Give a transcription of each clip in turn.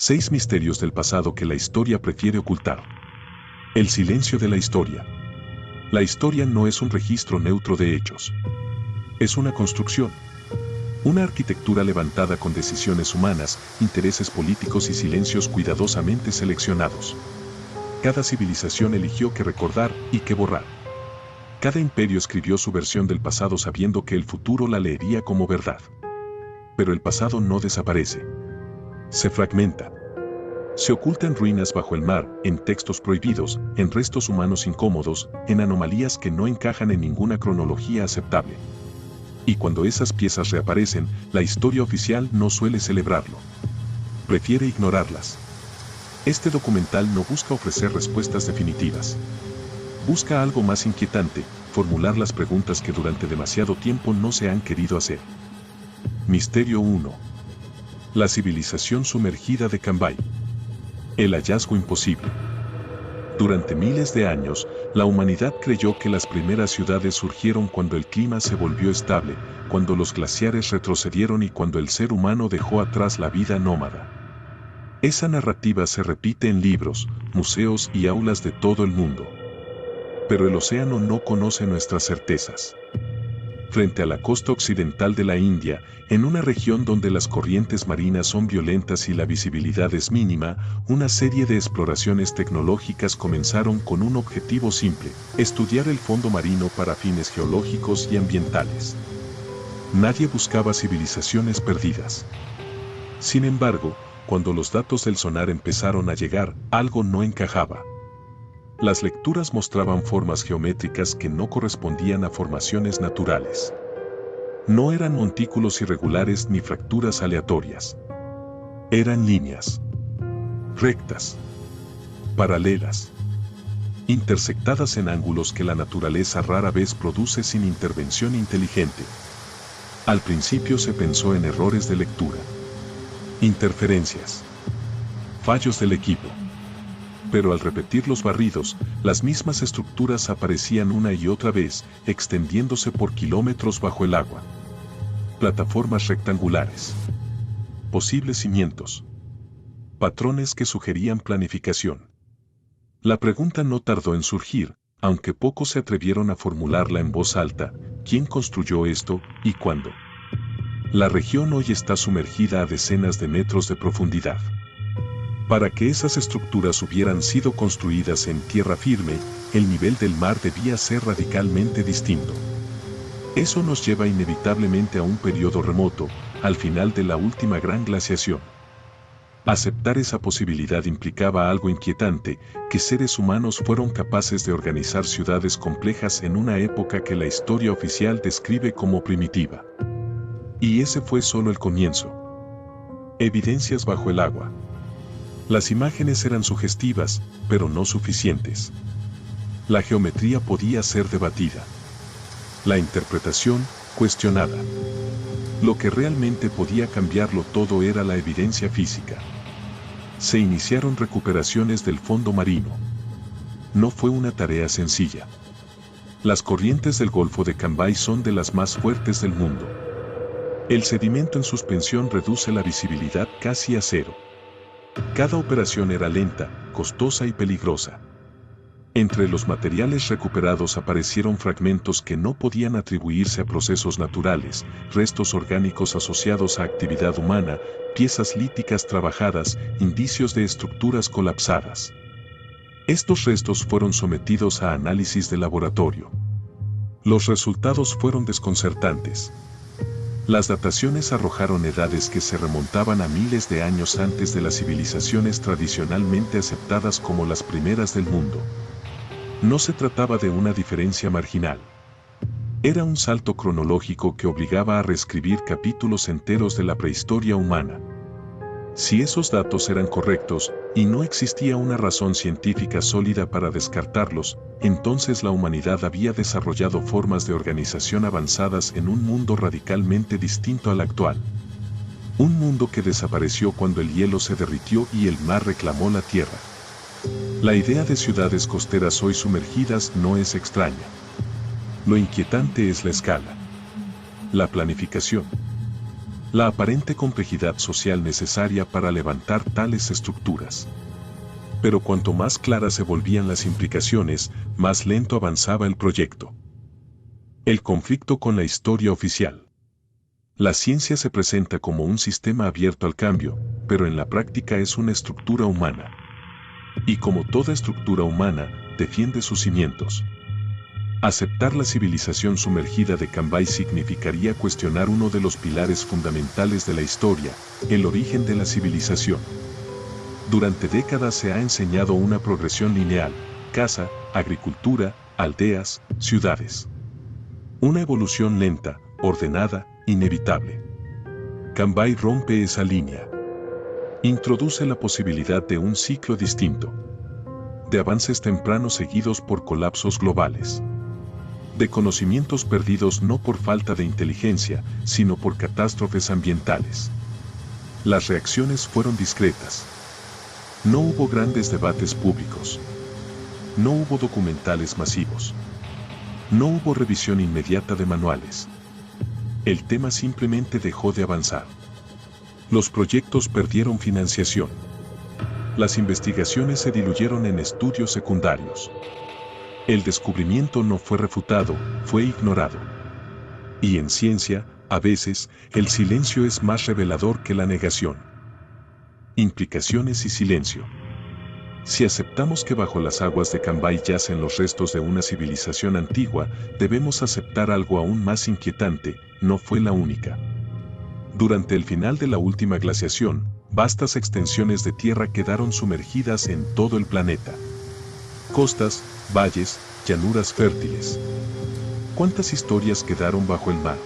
6 misterios del pasado que la historia prefiere ocultar. El silencio de la historia. La historia no es un registro neutro de hechos. Es una construcción. Una arquitectura levantada con decisiones humanas, intereses políticos y silencios cuidadosamente seleccionados. Cada civilización eligió qué recordar y qué borrar. Cada imperio escribió su versión del pasado sabiendo que el futuro la leería como verdad. Pero el pasado no desaparece. Se fragmenta. Se oculta en ruinas bajo el mar, en textos prohibidos, en restos humanos incómodos, en anomalías que no encajan en ninguna cronología aceptable. Y cuando esas piezas reaparecen, la historia oficial no suele celebrarlo. Prefiere ignorarlas. Este documental no busca ofrecer respuestas definitivas. Busca algo más inquietante, formular las preguntas que durante demasiado tiempo no se han querido hacer. Misterio 1. La civilización sumergida de Cambay. El hallazgo imposible. Durante miles de años, la humanidad creyó que las primeras ciudades surgieron cuando el clima se volvió estable, cuando los glaciares retrocedieron y cuando el ser humano dejó atrás la vida nómada. Esa narrativa se repite en libros, museos y aulas de todo el mundo. Pero el océano no conoce nuestras certezas. Frente a la costa occidental de la India, en una región donde las corrientes marinas son violentas y la visibilidad es mínima, una serie de exploraciones tecnológicas comenzaron con un objetivo simple: estudiar el fondo marino para fines geológicos y ambientales. Nadie buscaba civilizaciones perdidas. Sin embargo, cuando los datos del sonar empezaron a llegar, algo no encajaba. Las lecturas mostraban formas geométricas que no correspondían a formaciones naturales. No eran montículos irregulares ni fracturas aleatorias. Eran líneas. Rectas. Paralelas. Intersectadas en ángulos que la naturaleza rara vez produce sin intervención inteligente. Al principio se pensó en errores de lectura. Interferencias. Fallos del equipo. Pero al repetir los barridos, las mismas estructuras aparecían una y otra vez, extendiéndose por kilómetros bajo el agua. Plataformas rectangulares. Posibles cimientos. Patrones que sugerían planificación. La pregunta no tardó en surgir, aunque pocos se atrevieron a formularla en voz alta: ¿quién construyó esto y cuándo? La región hoy está sumergida a decenas de metros de profundidad. Para que esas estructuras hubieran sido construidas en tierra firme, el nivel del mar debía ser radicalmente distinto. Eso nos lleva inevitablemente a un periodo remoto, al final de la última gran glaciación. Aceptar esa posibilidad implicaba algo inquietante: que seres humanos fueron capaces de organizar ciudades complejas en una época que la historia oficial describe como primitiva. Y ese fue solo el comienzo. Evidencias bajo el agua. Las imágenes eran sugestivas, pero no suficientes. La geometría podía ser debatida. La interpretación, cuestionada. Lo que realmente podía cambiarlo todo era la evidencia física. Se iniciaron recuperaciones del fondo marino. No fue una tarea sencilla. Las corrientes del Golfo de Cambay son de las más fuertes del mundo. El sedimento en suspensión reduce la visibilidad casi a cero. Cada operación era lenta, costosa y peligrosa. Entre los materiales recuperados aparecieron fragmentos que no podían atribuirse a procesos naturales, restos orgánicos asociados a actividad humana, piezas líticas trabajadas, indicios de estructuras colapsadas. Estos restos fueron sometidos a análisis de laboratorio. Los resultados fueron desconcertantes. Las dataciones arrojaron edades que se remontaban a miles de años antes de las civilizaciones tradicionalmente aceptadas como las primeras del mundo. No se trataba de una diferencia marginal. Era un salto cronológico que obligaba a reescribir capítulos enteros de la prehistoria humana. Si esos datos eran correctos, y no existía una razón científica sólida para descartarlos, entonces la humanidad había desarrollado formas de organización avanzadas en un mundo radicalmente distinto al actual. Un mundo que desapareció cuando el hielo se derritió y el mar reclamó la tierra. La idea de ciudades costeras hoy sumergidas no es extraña. Lo inquietante es la escala. La planificación. la aparente complejidad social necesaria para levantar tales estructuras. Pero cuanto más claras se volvían las implicaciones, más lento avanzaba el proyecto. El conflicto con la historia oficial. La ciencia se presenta como un sistema abierto al cambio, pero en la práctica es una estructura humana. Y como toda estructura humana, defiende sus cimientos. Aceptar la civilización sumergida de Cambay significaría cuestionar uno de los pilares fundamentales de la historia, el origen de la civilización. Durante décadas se ha enseñado una progresión lineal: casa, agricultura, aldeas, ciudades. Una evolución lenta, ordenada, inevitable. Cambay rompe esa línea. Introduce la posibilidad de un ciclo distinto. De avances tempranos seguidos por colapsos globales. De conocimientos perdidos no por falta de inteligencia, sino por catástrofes ambientales. Las reacciones fueron discretas. No hubo grandes debates públicos. No hubo documentales masivos. No hubo revisión inmediata de manuales. El tema simplemente dejó de avanzar. Los proyectos perdieron financiación. Las investigaciones se diluyeron en estudios secundarios. El descubrimiento no fue refutado, fue ignorado. Y en ciencia, a veces, el silencio es más revelador que la negación. Implicaciones y silencio. Si aceptamos que bajo las aguas de Cambay yacen los restos de una civilización antigua, debemos aceptar algo aún más inquietante: no fue la única. Durante el final de la última glaciación, vastas extensiones de tierra quedaron sumergidas en todo el planeta. Costas, valles, llanuras fértiles. ¿Cuántas historias quedaron bajo el mar?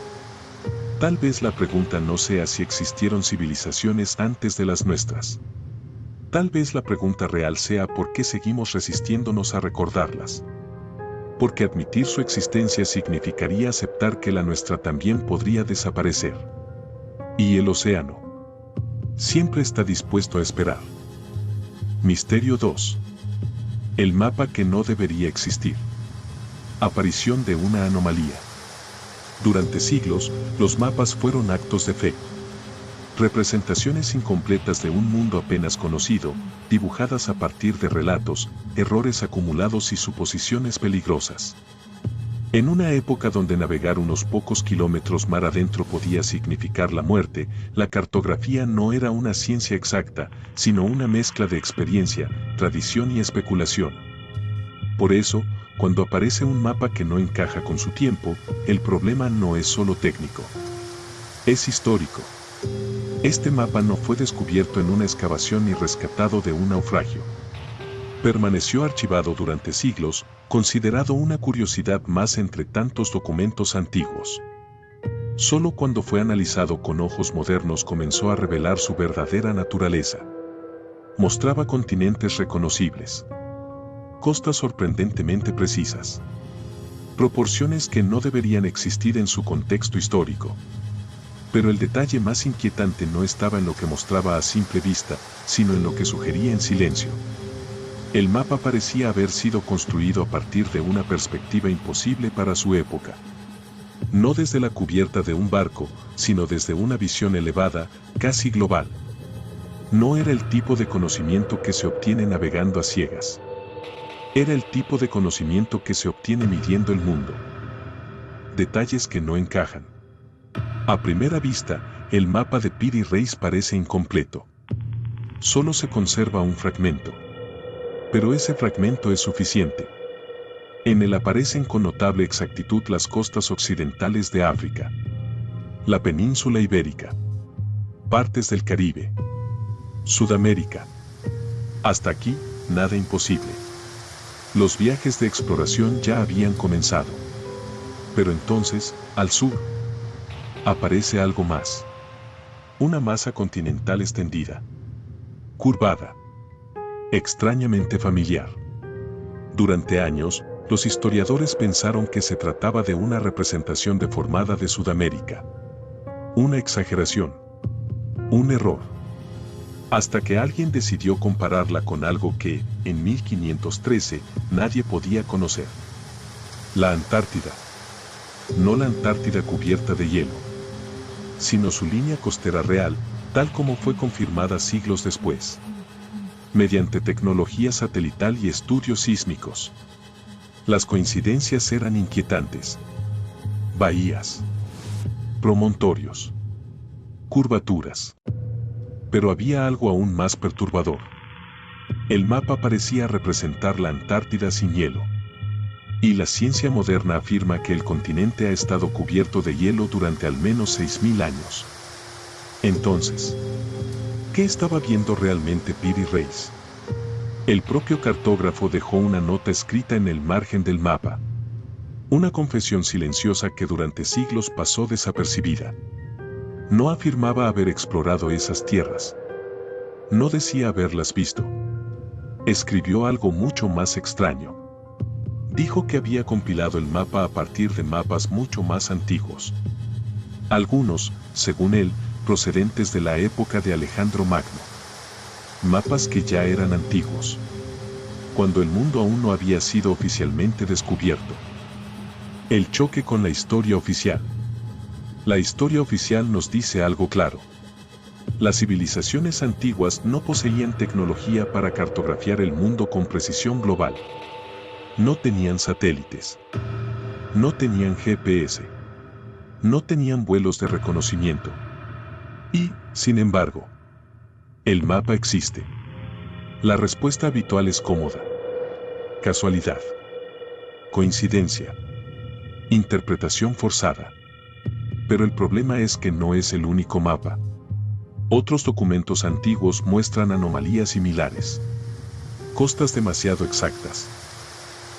Tal vez la pregunta no sea si existieron civilizaciones antes de las nuestras. Tal vez la pregunta real sea por qué seguimos resistiéndonos a recordarlas. Porque admitir su existencia significaría aceptar que la nuestra también podría desaparecer. Y el océano siempre está dispuesto a esperar. Misterio 2. El mapa que no debería existir. Aparición de una anomalía. Durante siglos, los mapas fueron actos de fe. Representaciones incompletas de un mundo apenas conocido, dibujadas a partir de relatos, errores acumulados y suposiciones peligrosas. En una época donde navegar unos pocos kilómetros mar adentro podía significar la muerte, la cartografía no era una ciencia exacta, sino una mezcla de experiencia, tradición y especulación. Por eso, cuando aparece un mapa que no encaja con su tiempo, el problema no es solo técnico. Es histórico. Este mapa no fue descubierto en una excavación ni rescatado de un naufragio. Permaneció archivado durante siglos, considerado una curiosidad más entre tantos documentos antiguos. Solo cuando fue analizado con ojos modernos comenzó a revelar su verdadera naturaleza. Mostraba continentes reconocibles. Costas sorprendentemente precisas. Proporciones que no deberían existir en su contexto histórico. Pero el detalle más inquietante no estaba en lo que mostraba a simple vista, sino en lo que sugería en silencio. El mapa parecía haber sido construido a partir de una perspectiva imposible para su época. No desde la cubierta de un barco, sino desde una visión elevada, casi global. No era el tipo de conocimiento que se obtiene navegando a ciegas. Era el tipo de conocimiento que se obtiene midiendo el mundo. Detalles que no encajan. A primera vista, el mapa de Piri Reis parece incompleto. Solo se conserva un fragmento. Pero ese fragmento es suficiente. En él aparecen con notable exactitud las costas occidentales de África, la península ibérica, partes del Caribe, Sudamérica. Hasta aquí, nada imposible. Los viajes de exploración ya habían comenzado. Pero entonces, al sur, aparece algo más. Una masa continental extendida, curvada, extrañamente familiar. Durante años, los historiadores pensaron que se trataba de una representación deformada de Sudamérica. Una exageración. Un error. Hasta que alguien decidió compararla con algo que, en 1513, nadie podía conocer. La Antártida. No la Antártida cubierta de hielo, sino su línea costera real, tal como fue confirmada siglos después, mediante tecnología satelital y estudios sísmicos. Las coincidencias eran inquietantes. Bahías, promontorios, curvaturas. Pero había algo aún más perturbador. El mapa parecía representar la Antártida sin hielo. Y la ciencia moderna afirma que el continente ha estado cubierto de hielo durante al menos 6000 años. Entonces, ¿qué estaba viendo realmente Piri Reis? El propio cartógrafo dejó una nota escrita en el margen del mapa. Una confesión silenciosa que durante siglos pasó desapercibida. No afirmaba haber explorado esas tierras. No decía haberlas visto. Escribió algo mucho más extraño. Dijo que había compilado el mapa a partir de mapas mucho más antiguos. Algunos, según él, procedentes de la época de Alejandro Magno. Mapas que ya eran antiguos, cuando el mundo aún no había sido oficialmente descubierto. El choque con la historia oficial. La historia oficial nos dice algo claro. Las civilizaciones antiguas no poseían tecnología para cartografiar el mundo con precisión global. No tenían satélites. No tenían GPS. No tenían vuelos de reconocimiento. Y, sin embargo, el mapa existe. La respuesta habitual es cómoda. Casualidad. Coincidencia. Interpretación forzada. Pero el problema es que no es el único mapa. Otros documentos antiguos muestran anomalías similares. Costas demasiado exactas.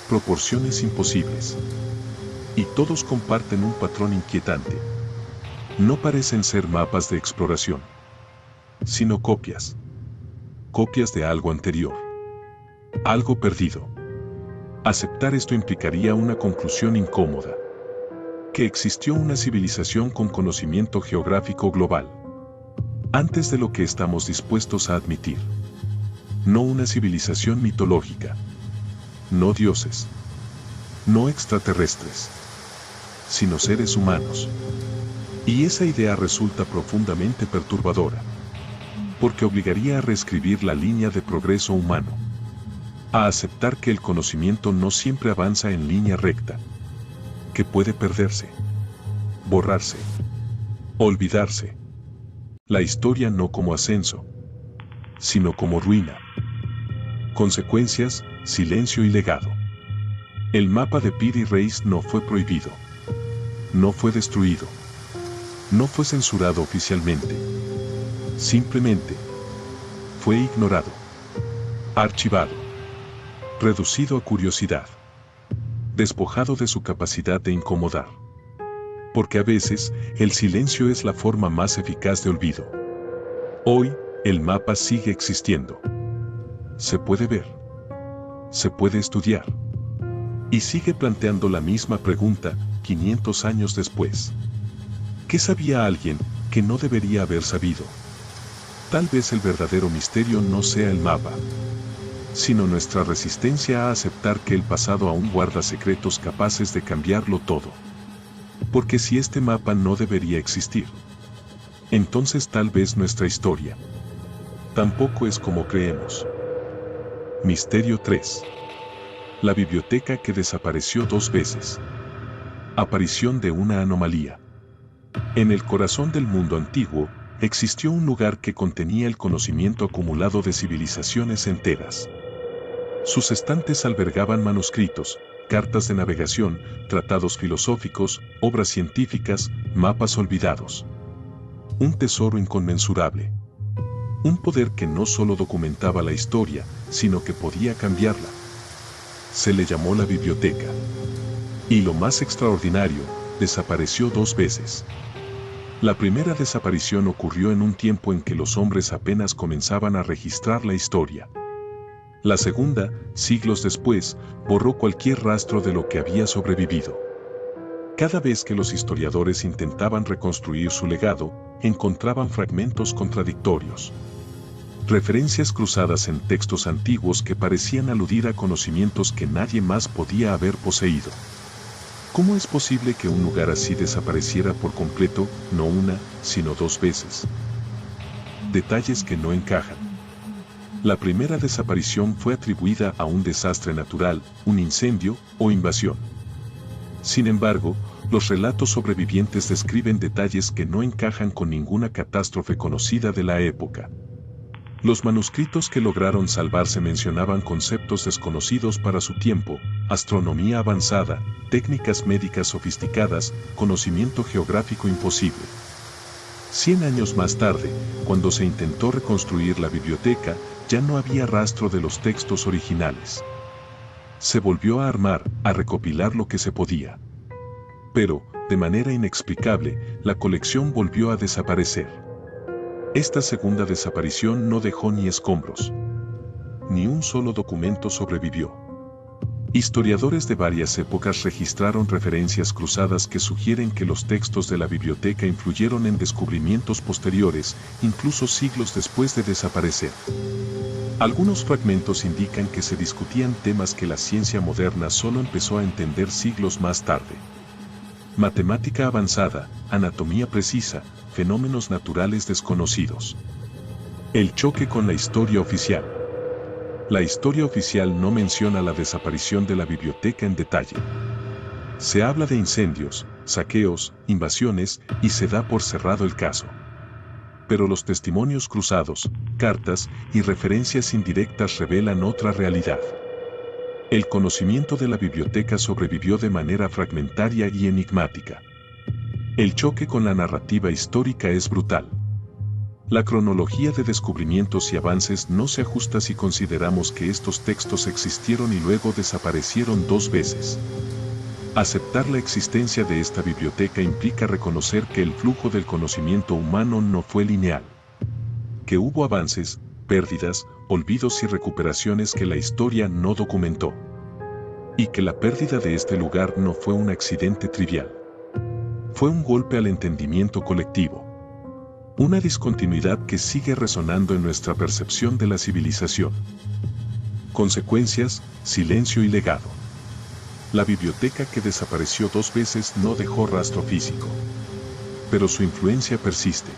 Proporciones imposibles. Y todos comparten un patrón inquietante. No parecen ser mapas de exploración, sino copias. Copias de algo anterior. Algo perdido. Aceptar esto implicaría una conclusión incómoda. Que existió una civilización con conocimiento geográfico global. Antes de lo que estamos dispuestos a admitir. No una civilización mitológica. No dioses. No extraterrestres. Sino seres humanos. Y esa idea resulta profundamente perturbadora. Porque obligaría a reescribir la línea de progreso humano. A aceptar que el conocimiento no siempre avanza en línea recta. Que puede perderse. Borrarse. Olvidarse. La historia no como ascenso, sino como ruina. Consecuencias, silencio y legado. El mapa de Piri Reis no fue prohibido. No fue destruido. No fue censurado oficialmente. Simplemente fue ignorado. Archivado. Reducido a curiosidad. Despojado de su capacidad de incomodar. Porque a veces, el silencio es la forma más eficaz de olvido. Hoy, el mapa sigue existiendo. Se puede ver. Se puede estudiar. Y sigue planteando la misma pregunta, 500 años después. ¿Qué sabía alguien que no debería haber sabido? Tal vez el verdadero misterio no sea el mapa, sino nuestra resistencia a aceptar que el pasado aún guarda secretos capaces de cambiarlo todo. Porque si este mapa no debería existir, entonces tal vez nuestra historia tampoco es como creemos. Misterio 3. La biblioteca que desapareció 2 veces. Aparición de una anomalía. En el corazón del mundo antiguo, existió un lugar que contenía el conocimiento acumulado de civilizaciones enteras. Sus estantes albergaban manuscritos, cartas de navegación, tratados filosóficos, obras científicas, mapas olvidados. Un tesoro inconmensurable. Un poder que no solo documentaba la historia, sino que podía cambiarla. Se le llamó la biblioteca. Y lo más extraordinario, desapareció 2 veces. La primera desaparición ocurrió en un tiempo en que los hombres apenas comenzaban a registrar la historia. La segunda, siglos después, borró cualquier rastro de lo que había sobrevivido. Cada vez que los historiadores intentaban reconstruir su legado, encontraban fragmentos contradictorios. Referencias cruzadas en textos antiguos que parecían aludir a conocimientos que nadie más podía haber poseído. ¿Cómo es posible que un lugar así desapareciera por completo, no una, sino dos veces? Detalles que no encajan. La primera desaparición fue atribuida a un desastre natural, un incendio o invasión. Sin embargo, los relatos sobrevivientes describen detalles que no encajan con ninguna catástrofe conocida de la época. Los manuscritos que lograron salvarse mencionaban conceptos desconocidos para su tiempo, astronomía avanzada, técnicas médicas sofisticadas, conocimiento geográfico imposible. 100 años más tarde, cuando se intentó reconstruir la biblioteca, ya no había rastro de los textos originales. Se volvió a armar, a recopilar lo que se podía. Pero, de manera inexplicable, la colección volvió a desaparecer. Esta segunda desaparición no dejó ni escombros. Ni un solo documento sobrevivió. Historiadores de varias épocas registraron referencias cruzadas que sugieren que los textos de la biblioteca influyeron en descubrimientos posteriores, incluso siglos después de desaparecer. Algunos fragmentos indican que se discutían temas que la ciencia moderna solo empezó a entender siglos más tarde. Matemática avanzada, anatomía precisa, fenómenos naturales desconocidos. El choque con la historia oficial. La historia oficial no menciona la desaparición de la biblioteca en detalle. Se habla de incendios, saqueos, invasiones y se da por cerrado el caso. Pero los testimonios cruzados, cartas y referencias indirectas revelan otra realidad. El conocimiento de la biblioteca sobrevivió de manera fragmentaria y enigmática. El choque con la narrativa histórica es brutal. La cronología de descubrimientos y avances no se ajusta si consideramos que estos textos existieron y luego desaparecieron dos veces. Aceptar la existencia de esta biblioteca implica reconocer que el flujo del conocimiento humano no fue lineal. Que hubo avances, pérdidas, olvidos y recuperaciones que la historia no documentó. Y que la pérdida de este lugar no fue un accidente trivial. Fue un golpe al entendimiento colectivo. Una discontinuidad que sigue resonando en nuestra percepción de la civilización. Consecuencias, silencio y legado. La biblioteca que desapareció dos veces no dejó rastro físico. Pero su influencia persiste.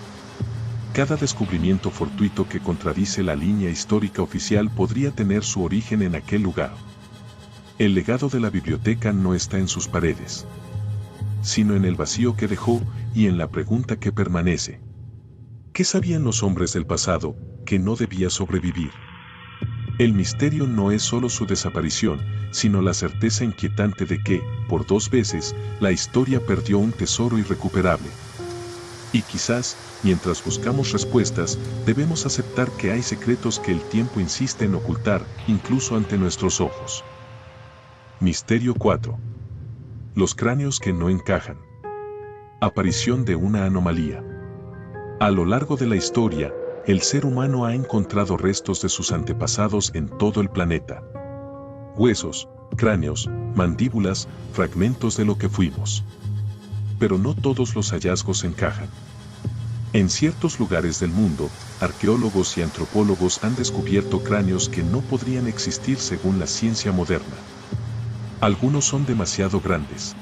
Cada descubrimiento fortuito que contradice la línea histórica oficial podría tener su origen en aquel lugar. El legado de la biblioteca no está en sus paredes, sino en el vacío que dejó y en la pregunta que permanece. ¿Qué sabían los hombres del pasado que no debía sobrevivir? El misterio no es solo su desaparición, sino la certeza inquietante de que, por dos veces, la historia perdió un tesoro irrecuperable. Y quizás, mientras buscamos respuestas, debemos aceptar que hay secretos que el tiempo insiste en ocultar, incluso ante nuestros ojos. Misterio 4. Los cráneos que no encajan. Aparición de una anomalía. A lo largo de la historia, el ser humano ha encontrado restos de sus antepasados en todo el planeta. Huesos, cráneos, mandíbulas, fragmentos de lo que fuimos. Pero no todos los hallazgos encajan. En ciertos lugares del mundo, arqueólogos y antropólogos han descubierto cráneos que no podrían existir según la ciencia moderna. Algunos son demasiado grandes.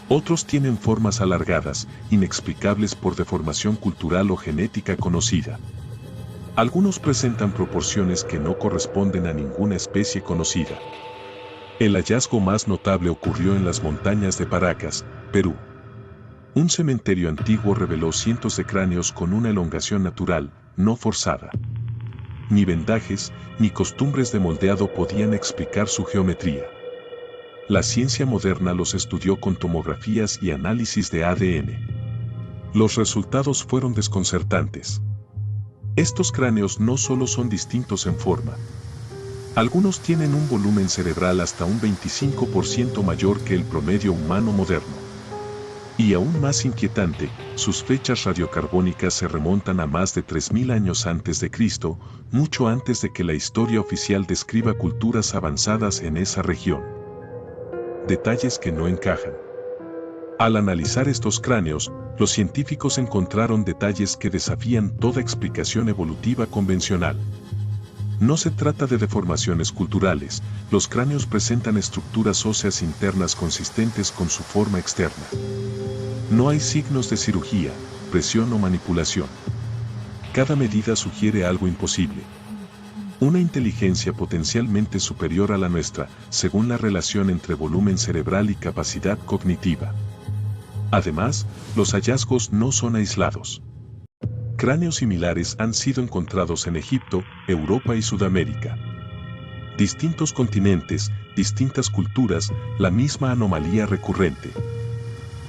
Otros tienen formas alargadas, inexplicables por deformación cultural o genética conocida. Algunos presentan proporciones que no corresponden a ninguna especie conocida. El hallazgo más notable ocurrió en las montañas de Paracas, Perú. Un cementerio antiguo reveló cientos de cráneos con una elongación natural, no forzada. Ni vendajes, ni costumbres de moldeado podían explicar su geometría. La ciencia moderna los estudió con tomografías y análisis de ADN. Los resultados fueron desconcertantes. Estos cráneos no solo son distintos en forma. Algunos tienen un volumen cerebral hasta un 25% mayor que el promedio humano moderno. Y aún más inquietante, sus fechas radiocarbónicas se remontan a más de 3000 años antes de Cristo, mucho antes de que la historia oficial describa culturas avanzadas en esa región. Detalles que no encajan. Al analizar estos cráneos, los científicos encontraron detalles que desafían toda explicación evolutiva convencional. No se trata de deformaciones culturales, los cráneos presentan estructuras óseas internas consistentes con su forma externa. No hay signos de cirugía, presión o manipulación. Cada medida sugiere algo imposible. Una inteligencia potencialmente superior a la nuestra, según la relación entre volumen cerebral y capacidad cognitiva. Además, los hallazgos no son aislados. Cráneos similares han sido encontrados en Egipto, Europa y Sudamérica. Distintos continentes, distintas culturas, la misma anomalía recurrente.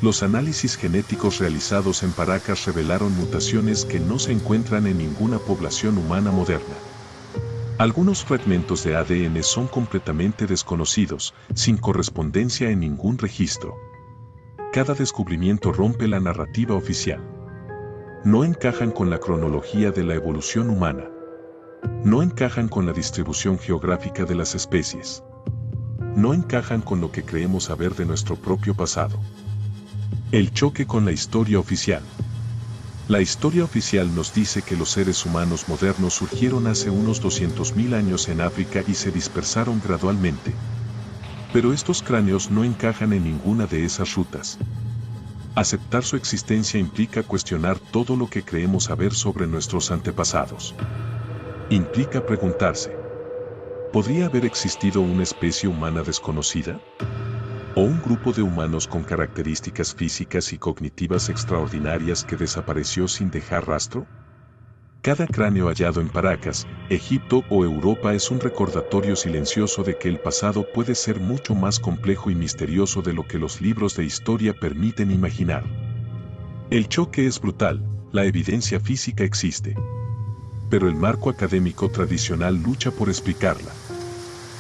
Los análisis genéticos realizados en Paracas revelaron mutaciones que no se encuentran en ninguna población humana moderna. Algunos fragmentos de ADN son completamente desconocidos, sin correspondencia en ningún registro. Cada descubrimiento rompe la narrativa oficial. No encajan con la cronología de la evolución humana. No encajan con la distribución geográfica de las especies. No encajan con lo que creemos saber de nuestro propio pasado. El choque con la historia oficial. La historia oficial nos dice que los seres humanos modernos surgieron hace unos 200.000 años en África y se dispersaron gradualmente. Pero estos cráneos no encajan en ninguna de esas rutas. Aceptar su existencia implica cuestionar todo lo que creemos saber sobre nuestros antepasados. Implica preguntarse, ¿podría haber existido una especie humana desconocida? ¿O un grupo de humanos con características físicas y cognitivas extraordinarias que desapareció sin dejar rastro? Cada cráneo hallado en Paracas, Egipto o Europa es un recordatorio silencioso de que el pasado puede ser mucho más complejo y misterioso de lo que los libros de historia permiten imaginar. El choque es brutal, la evidencia física existe. Pero el marco académico tradicional lucha por explicarla.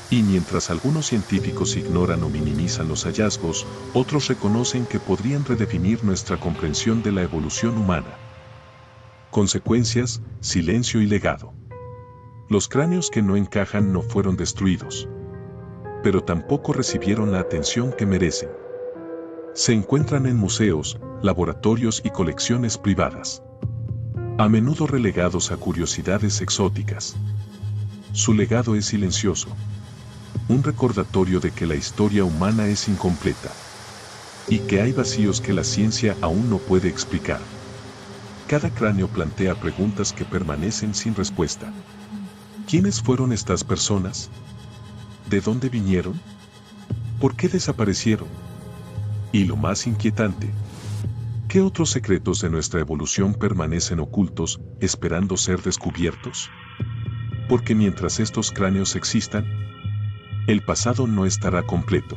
Y mientras algunos científicos ignoran o minimizan los hallazgos, otros reconocen que podrían redefinir nuestra comprensión de la evolución humana. Consecuencias, silencio y legado. Los cráneos que no encajan no fueron destruidos, pero tampoco recibieron la atención que merecen. Se encuentran en museos, laboratorios y colecciones privadas, a menudo relegados a curiosidades exóticas. Su legado es silencioso, un recordatorio de que la historia humana es incompleta y que hay vacíos que la ciencia aún no puede explicar. Cada cráneo plantea preguntas que permanecen sin respuesta. ¿Quiénes fueron estas personas? ¿De dónde vinieron? ¿Por qué desaparecieron? Y lo más inquietante, ¿qué otros secretos de nuestra evolución permanecen ocultos, esperando ser descubiertos? Porque mientras estos cráneos existan, el pasado no estará completo.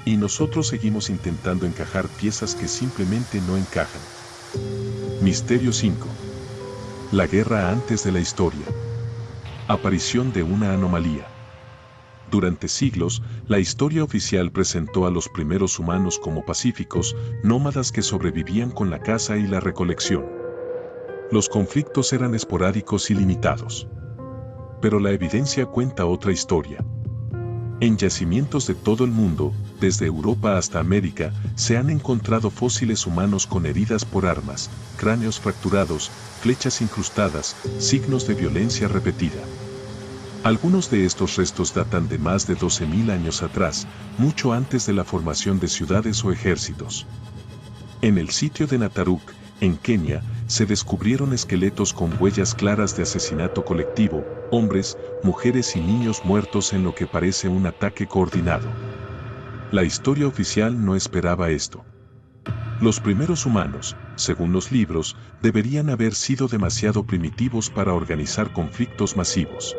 Y nosotros seguimos intentando encajar piezas que simplemente no encajan. Misterio 5. La guerra antes de la historia. Aparición de una anomalía. Durante siglos, la historia oficial presentó a los primeros humanos como pacíficos, nómadas que sobrevivían con la caza y la recolección. Los conflictos eran esporádicos y limitados. Pero la evidencia cuenta otra historia. En yacimientos de todo el mundo, desde Europa hasta América, se han encontrado fósiles humanos con heridas por armas, cráneos fracturados, flechas incrustadas, signos de violencia repetida. Algunos de estos restos datan de más de 12.000 años atrás, mucho antes de la formación de ciudades o ejércitos. En el sitio de Nataruk, en Kenia, se descubrieron esqueletos con huellas claras de asesinato colectivo, hombres, mujeres y niños muertos en lo que parece un ataque coordinado. La historia oficial no esperaba esto. Los primeros humanos, según los libros, deberían haber sido demasiado primitivos para organizar conflictos masivos.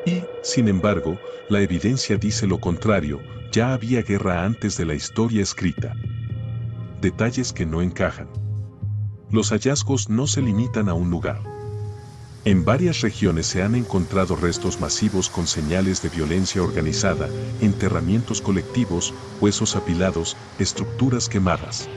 Y, sin embargo, la evidencia dice lo contrario, ya había guerra antes de la historia escrita. Detalles que no encajan. Los hallazgos no se limitan a un lugar. En varias regiones se han encontrado restos masivos con señales de violencia organizada, enterramientos colectivos, huesos apilados, estructuras quemadas.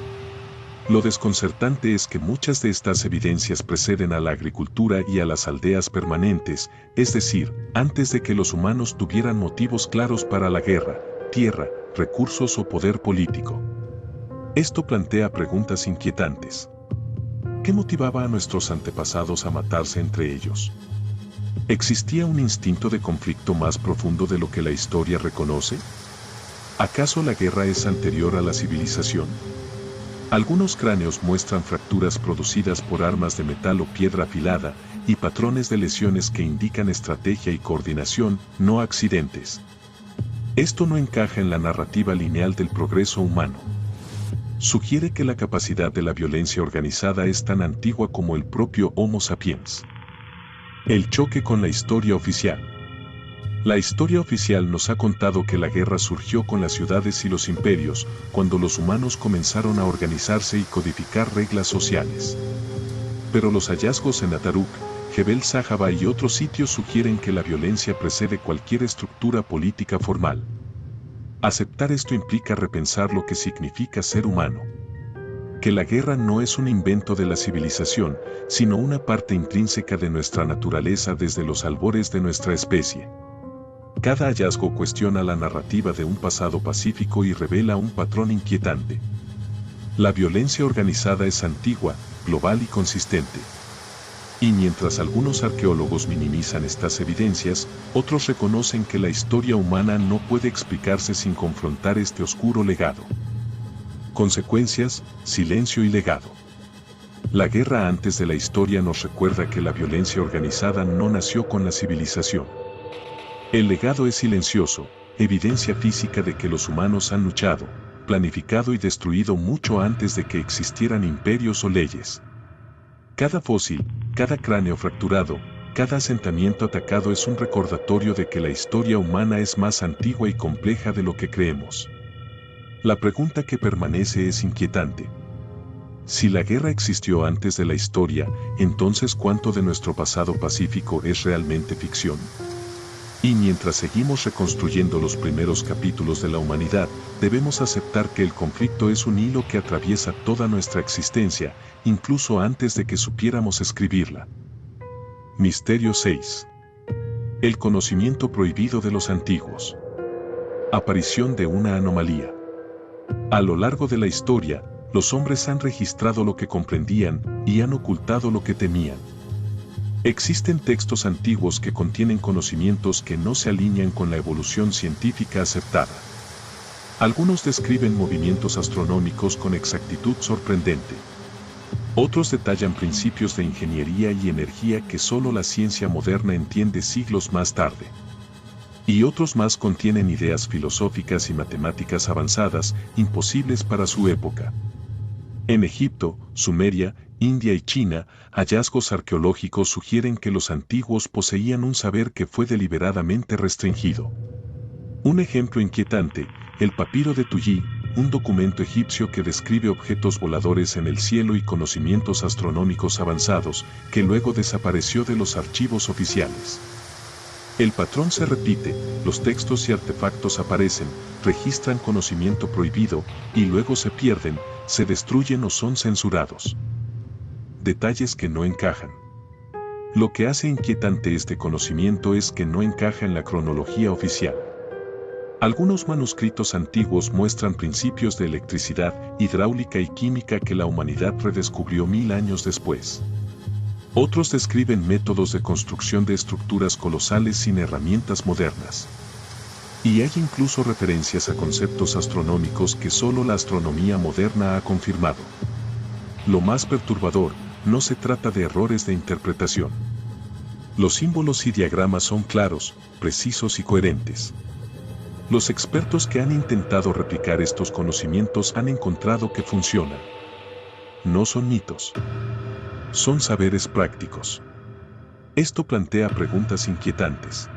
Lo desconcertante es que muchas de estas evidencias preceden a la agricultura y a las aldeas permanentes, es decir, antes de que los humanos tuvieran motivos claros para la guerra, tierra, recursos o poder político. Esto plantea preguntas inquietantes. ¿Qué motivaba a nuestros antepasados a matarse entre ellos? ¿Existía un instinto de conflicto más profundo de lo que la historia reconoce? ¿Acaso la guerra es anterior a la civilización? Algunos cráneos muestran fracturas producidas por armas de metal o piedra afilada, y patrones de lesiones que indican estrategia y coordinación, no accidentes. Esto no encaja en la narrativa lineal del progreso humano. Sugiere que la capacidad de la violencia organizada es tan antigua como el propio Homo sapiens. El choque con la historia oficial. La historia oficial nos ha contado que la guerra surgió con las ciudades y los imperios, cuando los humanos comenzaron a organizarse y codificar reglas sociales. Pero los hallazgos en Ataruk, Jebel Sahaba y otros sitios sugieren que la violencia precede cualquier estructura política formal. Aceptar esto implica repensar lo que significa ser humano. Que la guerra no es un invento de la civilización, sino una parte intrínseca de nuestra naturaleza desde los albores de nuestra especie. Cada hallazgo cuestiona la narrativa de un pasado pacífico y revela un patrón inquietante. La violencia organizada es antigua, global y consistente. Y mientras algunos arqueólogos minimizan estas evidencias, otros reconocen que la historia humana no puede explicarse sin confrontar este oscuro legado. Consecuencias, silencio y legado. La guerra antes de la historia nos recuerda que la violencia organizada no nació con la civilización. El legado es silencioso, evidencia física de que los humanos han luchado, planificado y destruido mucho antes de que existieran imperios o leyes. Cada fósil, cada cráneo fracturado, cada asentamiento atacado es un recordatorio de que la historia humana es más antigua y compleja de lo que creemos. La pregunta que permanece es inquietante. Si la guerra existió antes de la historia, entonces ¿cuánto de nuestro pasado pacífico es realmente ficción? Y mientras seguimos reconstruyendo los primeros capítulos de la humanidad, debemos aceptar que el conflicto es un hilo que atraviesa toda nuestra existencia, incluso antes de que supiéramos escribirla. Misterio 6. El conocimiento prohibido de los antiguos. Aparición de una anomalía. A lo largo de la historia, los hombres han registrado lo que comprendían y han ocultado lo que temían. Existen textos antiguos que contienen conocimientos que no se alinean con la evolución científica aceptada. Algunos describen movimientos astronómicos con exactitud sorprendente. Otros detallan principios de ingeniería y energía que solo la ciencia moderna entiende siglos más tarde. Y otros más contienen ideas filosóficas y matemáticas avanzadas, imposibles para su época. En Egipto, Sumeria, India y China, hallazgos arqueológicos sugieren que los antiguos poseían un saber que fue deliberadamente restringido. Un ejemplo inquietante, el papiro de Tulli, un documento egipcio que describe objetos voladores en el cielo y conocimientos astronómicos avanzados, que luego desapareció de los archivos oficiales. El patrón se repite, los textos y artefactos aparecen, registran conocimiento prohibido, y luego se pierden, se destruyen o son censurados. Detalles que no encajan. Lo que hace inquietante este conocimiento es que no encaja en la cronología oficial. Algunos manuscritos antiguos muestran principios de electricidad, hidráulica y química que la humanidad redescubrió 1000 años después. Otros describen métodos de construcción de estructuras colosales sin herramientas modernas. Y hay incluso referencias a conceptos astronómicos que solo la astronomía moderna ha confirmado. Lo más perturbador, no se trata de errores de interpretación. Los símbolos y diagramas son claros, precisos y coherentes. Los expertos que han intentado replicar estos conocimientos han encontrado que funcionan. No son mitos. Son saberes prácticos. Esto plantea preguntas inquietantes.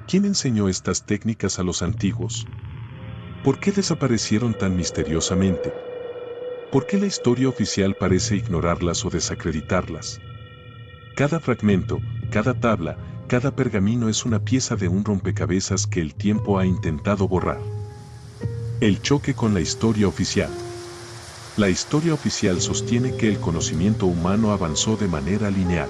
¿Quién enseñó estas técnicas a los antiguos? ¿Por qué desaparecieron tan misteriosamente? ¿Por qué la historia oficial parece ignorarlas o desacreditarlas? Cada fragmento, cada tabla, cada pergamino es una pieza de un rompecabezas que el tiempo ha intentado borrar. El choque con la historia oficial. La historia oficial sostiene que el conocimiento humano avanzó de manera lineal.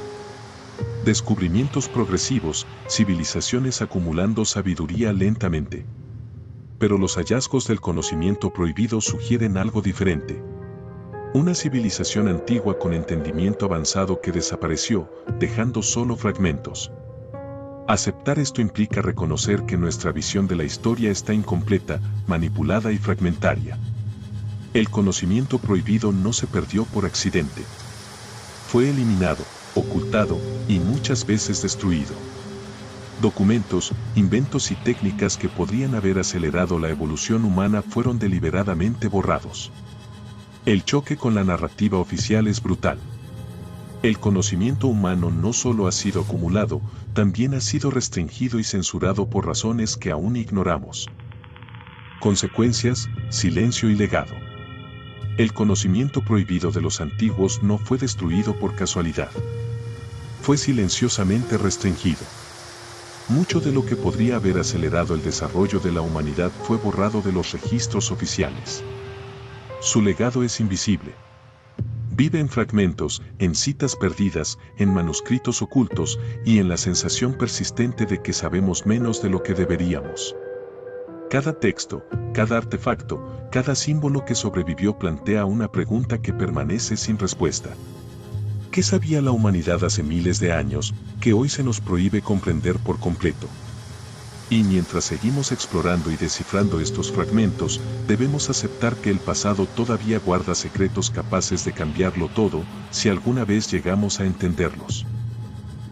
Descubrimientos progresivos, civilizaciones acumulando sabiduría lentamente. Pero los hallazgos del conocimiento prohibido sugieren algo diferente. Una civilización antigua con entendimiento avanzado que desapareció, dejando solo fragmentos. Aceptar esto implica reconocer que nuestra visión de la historia está incompleta, manipulada y fragmentaria. El conocimiento prohibido no se perdió por accidente. Fue eliminado, ocultado y muchas veces destruido. Documentos, inventos y técnicas que podrían haber acelerado la evolución humana fueron deliberadamente borrados. El choque con la narrativa oficial es brutal. El conocimiento humano no solo ha sido acumulado, también ha sido restringido y censurado por razones que aún ignoramos. Consecuencias, silencio y legado. El conocimiento prohibido de los antiguos no fue destruido por casualidad. Fue silenciosamente restringido. Mucho de lo que podría haber acelerado el desarrollo de la humanidad fue borrado de los registros oficiales. Su legado es invisible. Vive en fragmentos, en citas perdidas, en manuscritos ocultos y en la sensación persistente de que sabemos menos de lo que deberíamos. Cada texto, cada artefacto, cada símbolo que sobrevivió plantea una pregunta que permanece sin respuesta. ¿Qué sabía la humanidad hace miles de años, que hoy se nos prohíbe comprender por completo? Y mientras seguimos explorando y descifrando estos fragmentos, debemos aceptar que el pasado todavía guarda secretos capaces de cambiarlo todo, si alguna vez llegamos a entenderlos.